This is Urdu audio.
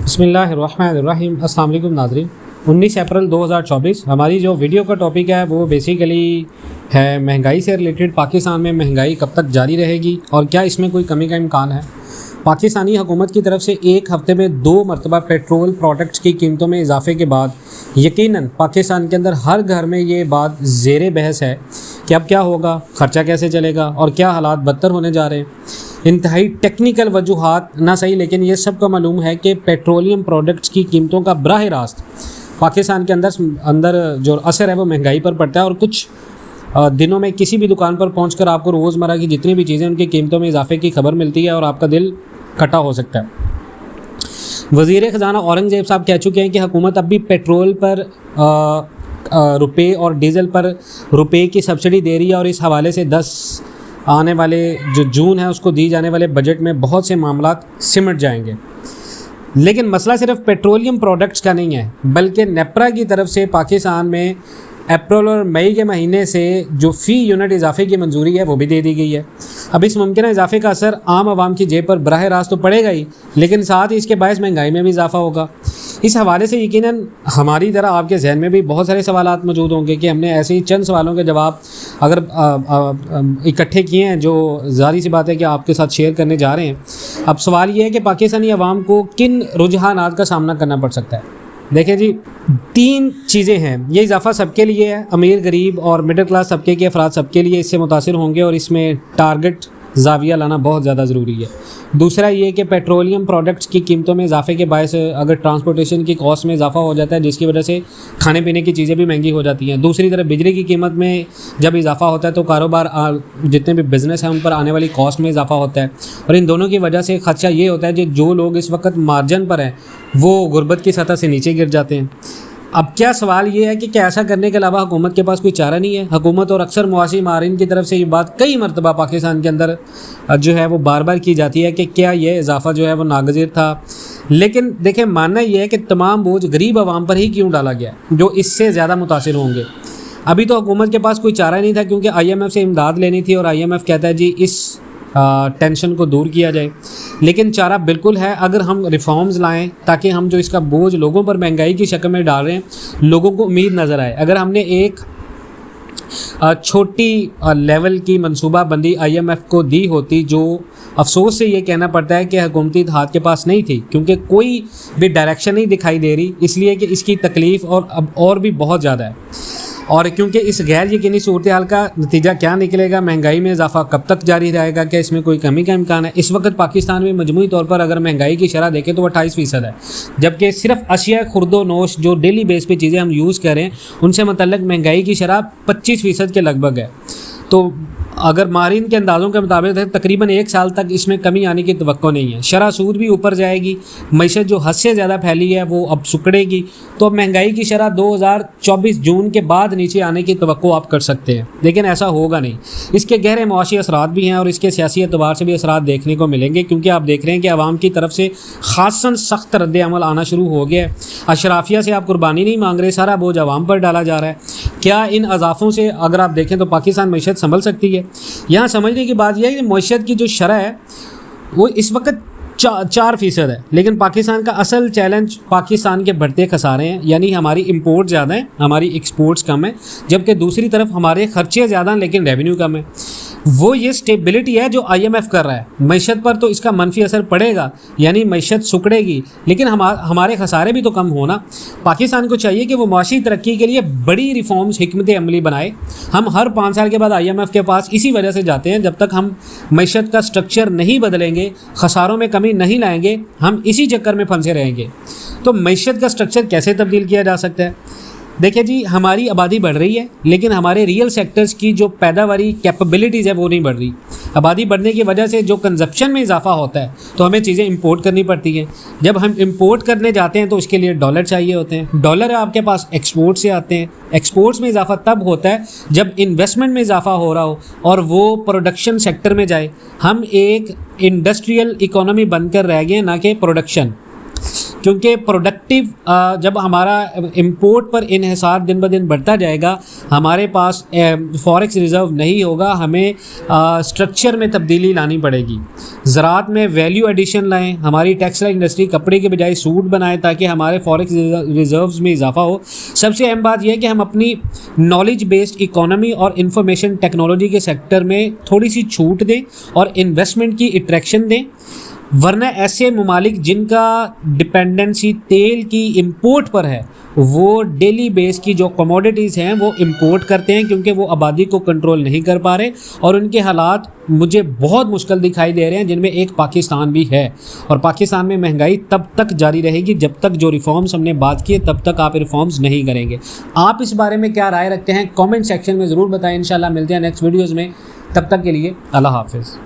بسم اللہ الرحمن الرحیم۔ السلام علیکم ناظرین۔ 19 اپریل 2024 ہماری جو ویڈیو کا ٹاپک ہے وہ بیسیکلی ہے مہنگائی سے ریلیٹڈ۔ پاکستان میں مہنگائی کب تک جاری رہے گی اور کیا اس میں کوئی کمی کا امکان ہے؟ پاکستانی حکومت کی طرف سے ایک ہفتے میں 2 مرتبہ پیٹرول پروڈکٹس کی قیمتوں میں اضافے کے بعد یقیناً پاکستان کے اندر ہر گھر میں یہ بات زیر بحث ہے کہ اب کیا ہوگا، خرچہ کیسے چلے گا اور کیا حالات بدتر ہونے جا رہے ہیں۔ انتہائی ٹیکنیکل وجوہات نہ صحیح، لیکن یہ سب کا معلوم ہے کہ پیٹرولیم پروڈکٹس کی قیمتوں کا براہ راست پاکستان کے اندر جو اثر ہے وہ مہنگائی پر پڑتا ہے، اور کچھ دنوں میں کسی بھی دکان پر پہنچ کر آپ کو روزمرہ کی جتنی بھی چیزیں ان کی قیمتوں میں اضافے کی خبر ملتی ہے اور آپ کا دل کھٹا ہو سکتا ہے۔ وزیر خزانہ اورنگزیب صاحب کہہ چکے ہیں کہ حکومت اب بھی پیٹرول پر روپے اور ڈیزل پر روپے کی سبسڈی دے رہی ہے، اور اس حوالے سے آنے والے جو جون ہے اس کو دی جانے والے بجٹ میں بہت سے معاملات سمٹ جائیں گے۔ لیکن مسئلہ صرف پیٹرولیم پروڈکٹس کا نہیں ہے، بلکہ نیپرا کی طرف سے پاکستان میں اپریل اور مئی کے مہینے سے جو فی یونٹ اضافے کی منظوری ہے وہ بھی دے دی گئی ہے۔ اب اس ممکنہ اضافے کا اثر عام عوام کی جیب پر براہ راست تو پڑے گا ہی، لیکن ساتھ ہی اس کے باعث مہنگائی میں بھی اضافہ ہوگا۔ اس حوالے سے یقیناً ہماری طرح آپ کے ذہن میں بھی بہت سارے سوالات موجود ہوں گے کہ ہم نے ایسے ہی چند سوالوں کے جواب اگر اکٹھے کیے ہیں جو ظاہری سی بات ہے کہ آپ کے ساتھ شیئر کرنے جا رہے ہیں۔ اب سوال یہ ہے کہ پاکستانی عوام کو کن رجحانات کا سامنا کرنا پڑ سکتا ہے؟ دیکھیں جی، 3 چیزیں ہیں۔ یہ اضافہ سب کے لیے ہے، امیر غریب اور مڈل کلاس طبقے کے افراد سب کے لیے اس سے متاثر ہوں گے، اور اس میں ٹارگٹ زاویہ لانا بہت زیادہ ضروری ہے۔ دوسرا یہ کہ پیٹرولیم پروڈکٹس کی قیمتوں میں اضافے کے باعث اگر ٹرانسپورٹیشن کی کاسٹ میں اضافہ ہو جاتا ہے، جس کی وجہ سے کھانے پینے کی چیزیں بھی مہنگی ہو جاتی ہیں۔ دوسری طرف بجلی کی قیمت میں جب اضافہ ہوتا ہے تو کاروبار جتنے بھی بزنس ہیں ان پر آنے والی کاسٹ میں اضافہ ہوتا ہے، اور ان دونوں کی وجہ سے خدشہ یہ ہوتا ہے کہ جو لوگ اس وقت مارجن پر ہیں وہ غربت کی سطح سے نیچے گر جاتے ہیں۔ اب کیا سوال یہ ہے کہ کیا ایسا کرنے کے علاوہ حکومت کے پاس کوئی چارہ نہیں ہے؟ حکومت اور اکثر معاشی ماہرین کی طرف سے یہ بات کئی مرتبہ پاکستان کے اندر جو ہے وہ بار بار کی جاتی ہے کہ کیا یہ اضافہ جو ہے وہ ناگزیر تھا، لیکن دیکھیں ماننا یہ ہے کہ تمام بوجھ غریب عوام پر ہی کیوں ڈالا گیا جو اس سے زیادہ متاثر ہوں گے۔ ابھی تو حکومت کے پاس کوئی چارہ نہیں تھا کیونکہ IMF سے امداد لینی تھی، اور IMF کہتا ہے جی اس ٹینشن کو دور کیا جائے، لیکن چارہ بالکل ہے اگر ہم ریفارمز لائیں تاکہ ہم جو اس کا بوجھ لوگوں پر مہنگائی کی شکل میں ڈال رہے ہیں لوگوں کو امید نظر آئے۔ اگر ہم نے ایک چھوٹی لیول کی منصوبہ بندی IMF کو دی ہوتی، جو افسوس سے یہ کہنا پڑتا ہے کہ حکومتی اتحاد کے پاس نہیں تھی کیونکہ کوئی بھی ڈائریکشن نہیں دکھائی دے رہی، اس لیے کہ اس کی تکلیف اور بھی بہت زیادہ ہے، اور کیونکہ اس غیر یقینی صورتحال کا نتیجہ کیا نکلے گا، مہنگائی میں اضافہ کب تک جاری رہے گا، کیا اس میں کوئی کمی کا امکان ہے؟ اس وقت پاکستان میں مجموعی طور پر اگر مہنگائی کی شرح دیکھیں تو 28% ہے، جبکہ صرف اشیاء خرد و نوش جو ڈیلی بیس پہ چیزیں ہم یوز کریں ان سے متعلق مہنگائی کی شرح 25% کے لگ بھگ ہے۔ تو اگر ماہرین کے اندازوں کے مطابق تقریباً 1 سال تک اس میں کمی آنے کی توقع نہیں ہے۔ شرح سود بھی اوپر جائے گی، معیشت جو حد سے زیادہ پھیلی ہے وہ اب سکڑے گی، تو اب مہنگائی کی شرح 2024 جون کے بعد نیچے آنے کی توقع آپ کر سکتے ہیں، لیکن ایسا ہوگا نہیں۔ اس کے گہرے معاشی اثرات بھی ہیں اور اس کے سیاسی اعتبار سے بھی اثرات دیکھنے کو ملیں گے، کیونکہ آپ دیکھ رہے ہیں کہ عوام کی طرف سے خاصاً سخت رد عمل آنا شروع ہو گیا ہے۔ اشرافیہ سے آپ قربانی نہیں مانگ رہے، سارا بوجھ عوام پر ڈالا جا رہا ہے۔ کیا ان اضافوں سے اگر آپ دیکھیں تو پاکستان معیشت سنبھل سکتی ہے؟ یہاں سمجھنے کی بات یہ ہے کہ معیشت کی جو شرح ہے وہ اس وقت 4% ہے، لیکن پاکستان کا اصل چیلنج پاکستان کے بڑھتے خسارے ہیں، یعنی ہماری امپورٹ زیادہ ہیں، ہماری ایکسپورٹس کم ہیں، جبکہ دوسری طرف ہمارے خرچے زیادہ ہیں لیکن ریونیو کم ہے۔ وہ یہ سٹیبلٹی ہے جو IMF کر رہا ہے۔ معیشت پر تو اس کا منفی اثر پڑے گا، یعنی معیشت سکڑے گی، لیکن ہمارے خسارے بھی تو کم ہونا۔ پاکستان کو چاہیے کہ وہ معاشی ترقی کے لیے بڑی ریفارمز حکمت عملی بنائے۔ ہم ہر 5 سال کے بعد IMF کے پاس اسی وجہ سے جاتے ہیں، جب تک ہم معیشت کا سٹرکچر نہیں بدلیں گے، خساروں میں کمی نہیں لائیں گے، ہم اسی چکر میں پھنسے رہیں گے۔ تو معیشت کا سٹرکچر کیسے تبدیل کیا جا سکتا ہے؟ دیکھیں جی، ہماری آبادی بڑھ رہی ہے لیکن ہمارے ریئل سیکٹرز کی جو پیداواری کیپبلٹیز ہے وہ نہیں بڑھ رہی۔ آبادی بڑھنے کی وجہ سے جو کنزپشن میں اضافہ ہوتا ہے تو ہمیں چیزیں امپورٹ کرنی پڑتی ہیں۔ جب ہم امپورٹ کرنے جاتے ہیں تو اس کے لیے ڈالر چاہیے ہوتے ہیں، ڈالر آپ کے پاس ایکسپورٹ سے آتے ہیں۔ ایکسپورٹس میں اضافہ تب ہوتا ہے جب انویسٹمنٹ میں اضافہ ہو رہا ہو اور وہ پروڈکشن سیکٹر میں جائے۔ ہم ایک انڈسٹریل اکانومی بن کر رہ گئے، نہ کہ پروڈکشن۔ کیونکہ پروڈکٹیو جب ہمارا امپورٹ پر انحصار دن بہ دن بڑھتا جائے گا، ہمارے پاس فوریکس ریزرو نہیں ہوگا، ہمیں اسٹرکچر میں تبدیلی لانی پڑے گی، زراعت میں ویلیو ایڈیشن لائیں، ہماری ٹیکسٹائل انڈسٹری کپڑے کے بجائے سوٹ بنائے تاکہ ہمارے فوریکس ریزروز میں اضافہ ہو۔ سب سے اہم بات یہ ہے کہ ہم اپنی نالج بیسڈ اکانومی اور انفارمیشن ٹیکنالوجی کے سیکٹر میں تھوڑی سی چھوٹ دیں اور انویسٹمنٹ کی اٹریکشن دیں، ورنہ ایسے ممالک جن کا ڈپینڈنسی تیل کی امپورٹ پر ہے وہ ڈیلی بیس کی جو کموڈیٹیز ہیں وہ امپورٹ کرتے ہیں، کیونکہ وہ آبادی کو کنٹرول نہیں کر پا رہے، اور ان کے حالات مجھے بہت مشکل دکھائی دے رہے ہیں، جن میں ایک پاکستان بھی ہے۔ اور پاکستان میں مہنگائی تب تک جاری رہے گی جب تک جو ریفارمز ہم نے بات کی تب تک آپ ریفارمز نہیں کریں گے۔ آپ اس بارے میں کیا رائے رکھتے ہیں کامنٹ سیکشن میں ضرور بتائیں۔ انشاءاللہ ملتے ہیں نیکسٹ ویڈیوز میں، تب تک کے لیے اللہ حافظ۔